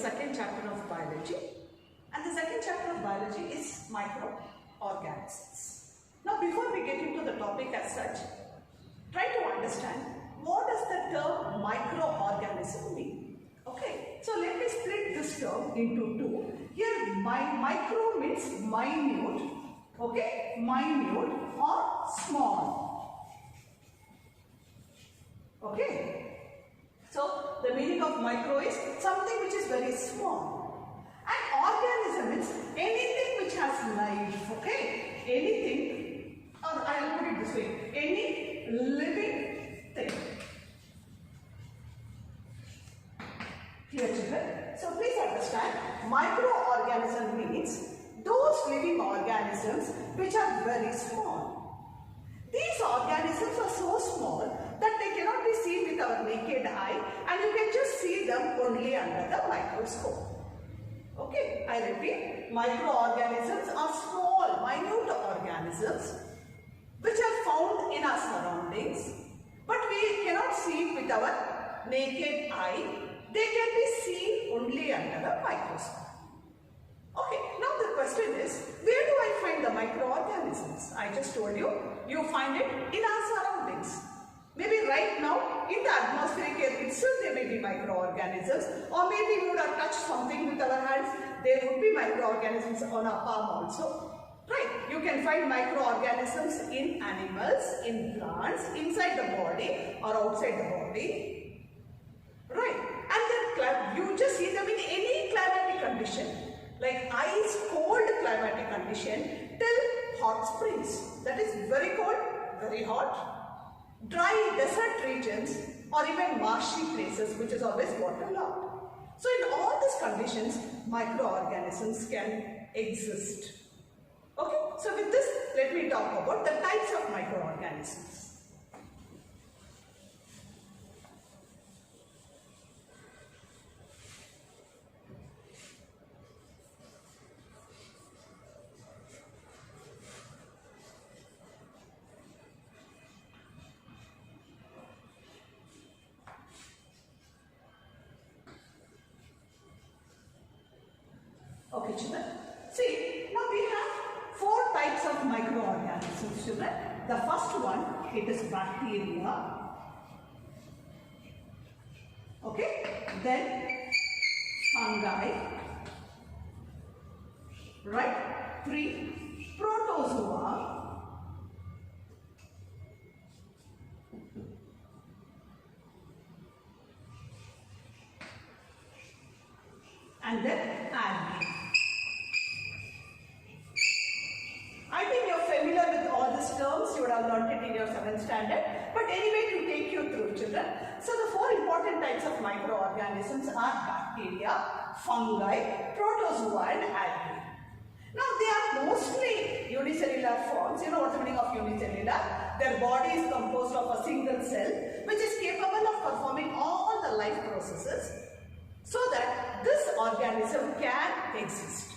second chapter of biology, and the second chapter of biology is microorganisms. Now before we get into the topic as such, try to understand what does the term microorganism mean. Okay, so let me split this term into two. Here micro means minute, okay, minute or small. Okay. So the meaning of micro is something which is very small. And organism is anything which has life. Okay. Anything, or I will put it this way, any living thing. Clear, children? So please understand, microorganism means those living organisms which are very small. These organisms are so small that they cannot be seen with our naked eye, and you can just see them only under the microscope. Okay, I repeat, microorganisms are small, minute organisms which are found in our surroundings, but we cannot see with our naked eye. They can be seen only under the microscope. Okay, now the question is, where do I find the microorganisms? I just told you, you find it in our surroundings. Maybe right now, in the atmospheric air itself, there may be microorganisms, or maybe we would have touched something with our hands, there would be microorganisms on our palm also. Right, you can find microorganisms in animals, in plants, inside the body or outside the body. Right, and then you just see them in any climatic condition, like ice cold climatic condition till hot springs, that is very cold, very hot, dry desert regions, or even marshy places which is always waterlogged. So in all these conditions, microorganisms can exist. Okay, so with this, let me talk about the types of microorganisms. Okay, children. See, now we have 4 types of microorganisms, children. The first one, it is bacteria. Okay. Then fungi. Right. 3, protozoa. And then algae. I think you are familiar with all these terms, you would have learnt it in your 7th standard. But anyway, to take you through, children. So the 4 important types of microorganisms are bacteria, fungi, protozoa and algae. Now they are mostly unicellular forms. You know what's the meaning of unicellular? Their body is composed of a single cell which is capable of performing all the life processes so that this organism can exist.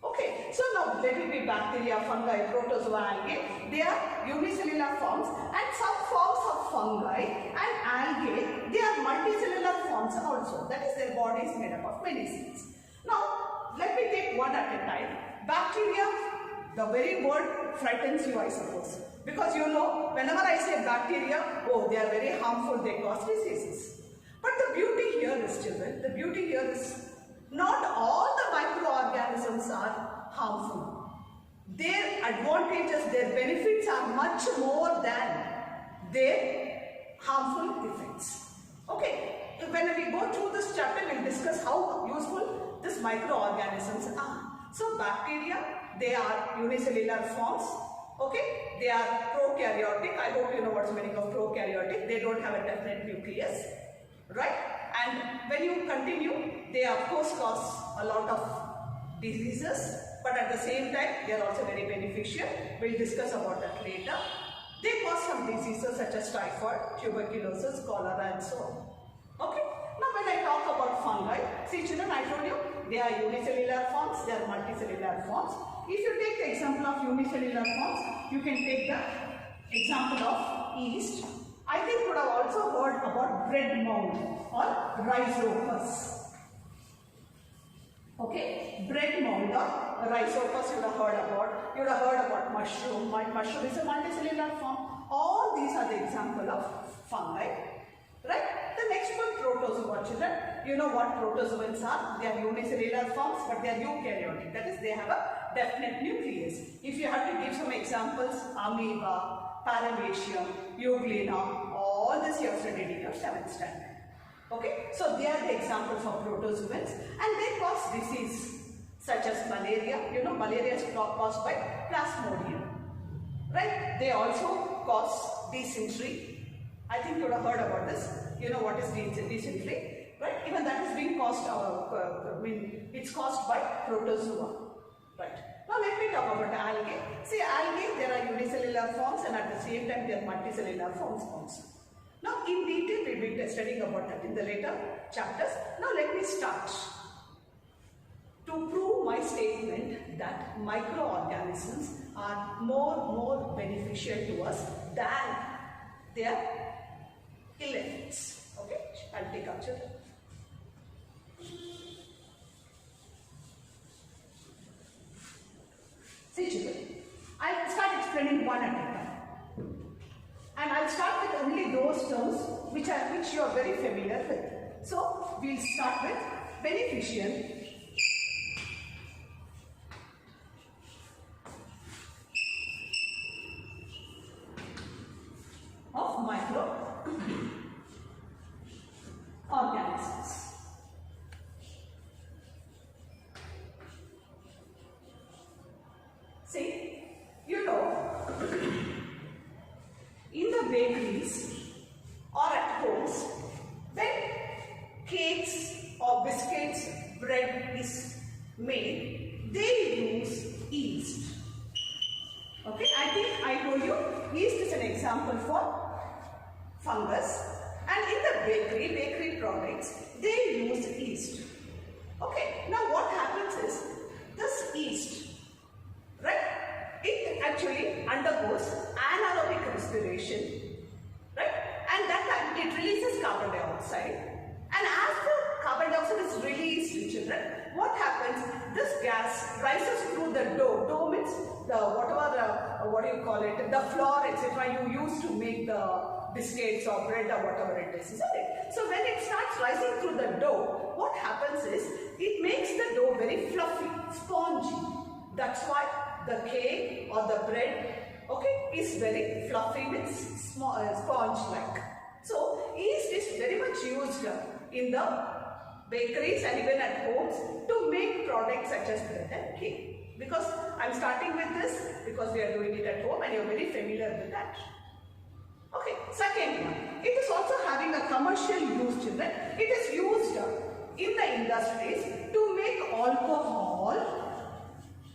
Okay, so now let it be bacteria, fungi, protozoa, algae. They are unicellular forms, and some forms of fungi and algae, they are multicellular forms also. That is, their body is made up of many cells. Now, let me take one at a time. Bacteria, the very word frightens you, I suppose. Because you know, whenever I say bacteria, oh, they are very harmful, they cause diseases. But the beauty here is, children, the beauty here is, not all the microorganisms are harmful. Their advantages, their benefits are much more than their harmful effects. Okay, when we go through this chapter, we will discuss how useful these microorganisms are. So bacteria, they are unicellular forms. Okay, they are prokaryotic. I hope you know what's the meaning of prokaryotic. They don't have a definite nucleus. Right? And when you continue, they of course cause a lot of diseases, but at the same time, they are also very beneficial. We'll discuss about that later. They cause some diseases such as typhoid, tuberculosis, cholera and so on. Okay? Now when I talk about fungi, see children, I told you, they are unicellular forms, they are multicellular forms. If you take the example of unicellular forms, you can take the example of yeast. I think you would have also heard about bread mold or rhizopus. Okay, bread molder, rhizopus you would have heard about. You would have heard about mushroom. Mushroom is a multicellular form. All these are the example of fungi. Right? The next one, protozoa, children. You know what protozoans are? They are unicellular forms, but they are eukaryotic. That is, they have a definite nucleus. If you have to give some examples, amoeba, paramecium, euglena, all this you have studied in your 7th standard. Okay, so they are the examples of protozoans, and they cause disease such as malaria. You know, malaria is caused by plasmodium. Right? They also cause dysentery. I think you would have heard about this. You know what is dysentery, right? Even that is being caused, it's caused by protozoa. Right. Now let me talk about algae. See, algae, there are unicellular forms and at the same time there are multicellular forms also. Now in detail we will be studying about that in the later chapters. Now let me start. To prove my statement that microorganisms are more beneficial to us than their ill effects. Okay, I'll take up children. See children, I'll start explaining one at a time. And I'll start with only those terms which you are very familiar with. So we'll start with beneficial of microorganisms. See, you know, in the bakeries or at homes, when cakes or biscuits, bread is made, they use yeast. Okay, I think I told you yeast is an example for fungus, and in the bakery products, they use yeast. Okay, now what happens is, this yeast, right, it actually undergoes anaerobic respiration, right, and that time it releases carbon dioxide, and as the carbon dioxide is released, children, what happens, this gas rises through the dough. Dough means the the flour, etc. you use to make the biscuits or bread or whatever it is, isn't it? So when it starts rising through the dough, what happens is, it makes the dough very fluffy, spongy. That's why the cake or the bread, okay, is very fluffy with sponge-like. So yeast is very much used in the bakeries and even at homes to make products such as bread and cake. Because I'm starting with this because we are doing it at home and you're very familiar with that. Okay, second one, it is also having a commercial use, children. It is used in the industries to make alcohol,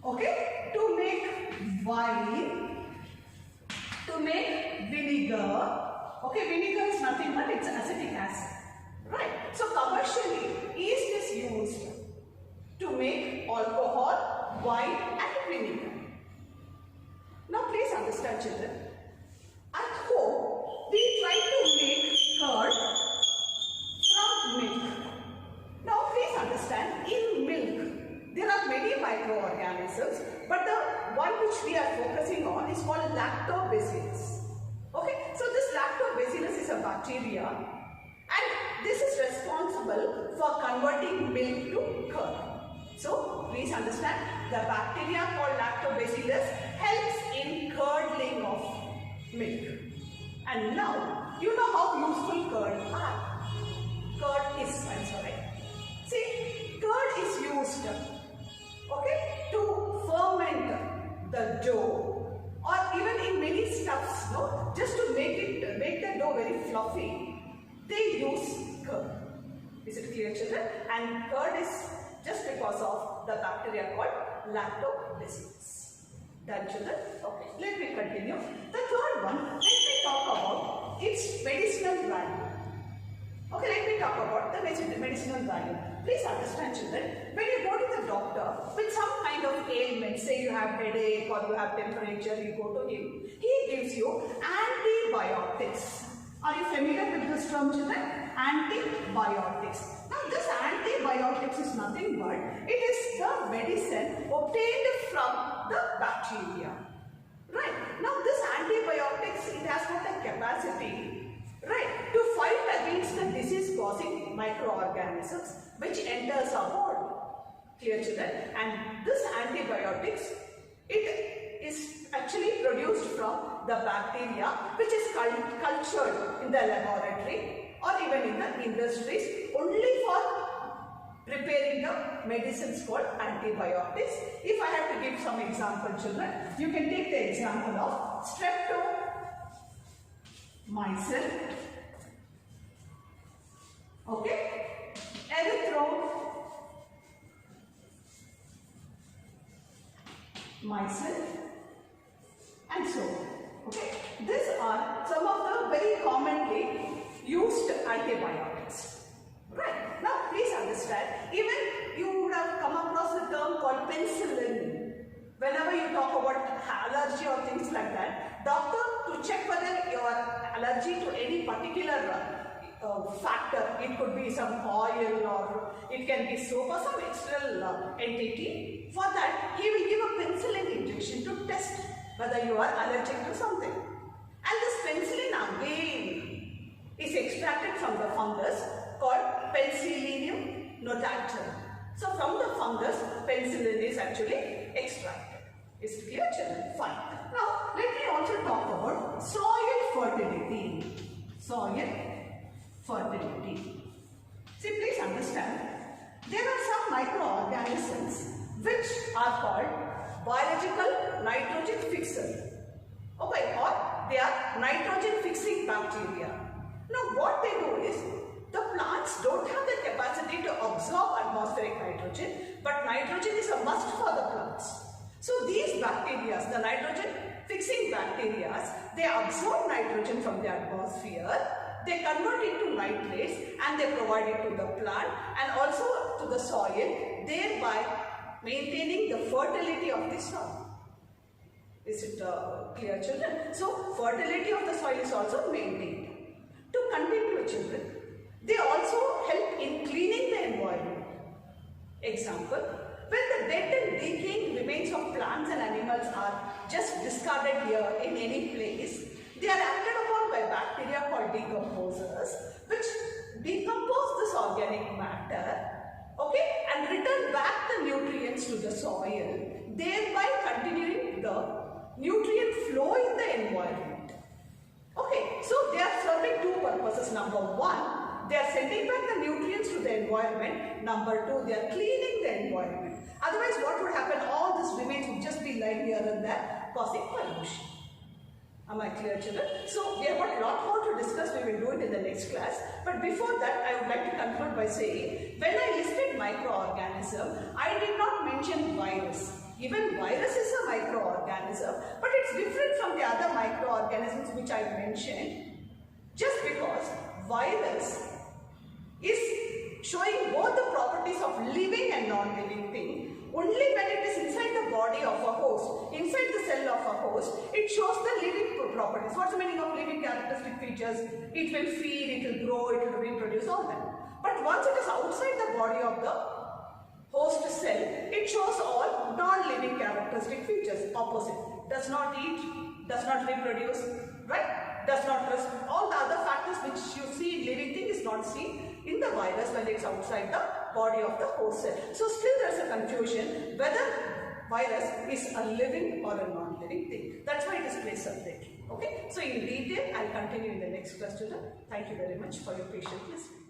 okay, to make wine, to make vinegar. Okay, vinegar is nothing but it's acetic acid. Right. So commercially, yeast is used to make alcohol, wine and vinegar. Now please understand, children. At home, we try to make curd from milk. Now please understand, in milk, there are many microorganisms, but the one which we are focusing on is called lactobacillus. Okay, so this lactobacillus is a bacteria, and this is responsible for converting milk to curd. So please understand, the bacteria called lactobacillus helps in curdling of milk. And now, you know how useful curd are. Curd is, I'm sorry. See, curd is used, okay, to ferment the dough, or even in many stuffs, no, just to make the dough very fluffy. They use curd. Is it clear, children? And curd is just because of the bacteria called lactobacillus. Done, children? Okay, let me continue. The third one, let me talk about its medicinal value. Okay, let me talk about the medicinal value. Please understand, children, when you go to the doctor with some kind of ailment, say you have headache or you have temperature, you go to him, he gives you antibiotics. Are you familiar with this term, children? Antibiotics. Now this antibiotics antibiotics is nothing but it is the medicine obtained from the bacteria. Right. Now this antibiotics, it has got a capacity, right, to fight against the disease causing microorganisms which enters our body. Clear, children? And this antibiotics, it is actually produced from the bacteria which is cultured in the laboratory or even in the industries only for preparing the medicines called antibiotics. If I have to give some example, children, you can take the example of streptomycin, okay, erythromycin, and so on. Okay, these are some of the very commonly used antibiotics. Right. Now please understand, even you would have come across the term called penicillin. Whenever you talk about allergy or things like that, doctor, to check whether you are allergic to any particular factor, it could be some oil or it can be soap or some external entity. For that, he will give a penicillin injection to test whether you are allergic to something. And this penicillin again is extracted from the fungus called Penicillium notatum. So from the fungus, penicillin is actually extracted. Is it clear, children? Fine. Now let me also talk about soil fertility. Soil fertility. See, please understand, there are some microorganisms which are called biological nitrogen fixers. Okay, or they are nitrogen fixing bacteria. Now what they do is, the plants don't have the capacity to absorb atmospheric nitrogen, but nitrogen is a must for the plants. So these bacteria, the nitrogen fixing bacteria, they absorb nitrogen from the atmosphere, they convert it to nitrates and they provide it to the plant and also to the soil, thereby maintaining the fertility of the soil. Is it clear, children? So fertility of the soil is also maintained. To continue, children, they also help in cleaning the environment. Example, when the dead and decaying remains of plants and animals are just discarded here in any place, they are acted upon by bacteria called decomposers, which decompose this organic matter, okay, and return back the nutrients to the soil, thereby continuing the nutrient flow in the environment. Okay, so they are serving two purposes. Number one, they are sending back the nutrients to the environment. Number two, they are cleaning the environment. Otherwise, what would happen? All this remains would just be lying here and there, causing pollution. Am I clear, children? So, we have got a lot more to discuss. We will do it in the next class. But before that, I would like to conclude by saying, when I listed microorganism, I did not mention virus. Even virus is a microorganism, but it's different from the other microorganisms which I mentioned, just because virus is showing both the properties of living and non-living thing. Only when it is inside the body of a host, inside the cell of a host, it shows the living properties. What's the meaning of living characteristic features? It will feed, it will grow, it will reproduce, all that. But once it is outside the body of the host cell, it shows all non-living characteristic features. Opposite. Does not eat, does not reproduce, right? Does not rest. All the other factors which you see in living thing is not seen in the virus when it's outside the body of the host cell. So still there is a confusion whether virus is a living or a non-living thing. That's why it is placed separately. Okay. So in detail, I'll continue in the next class, children. Thank you very much for your patient listening.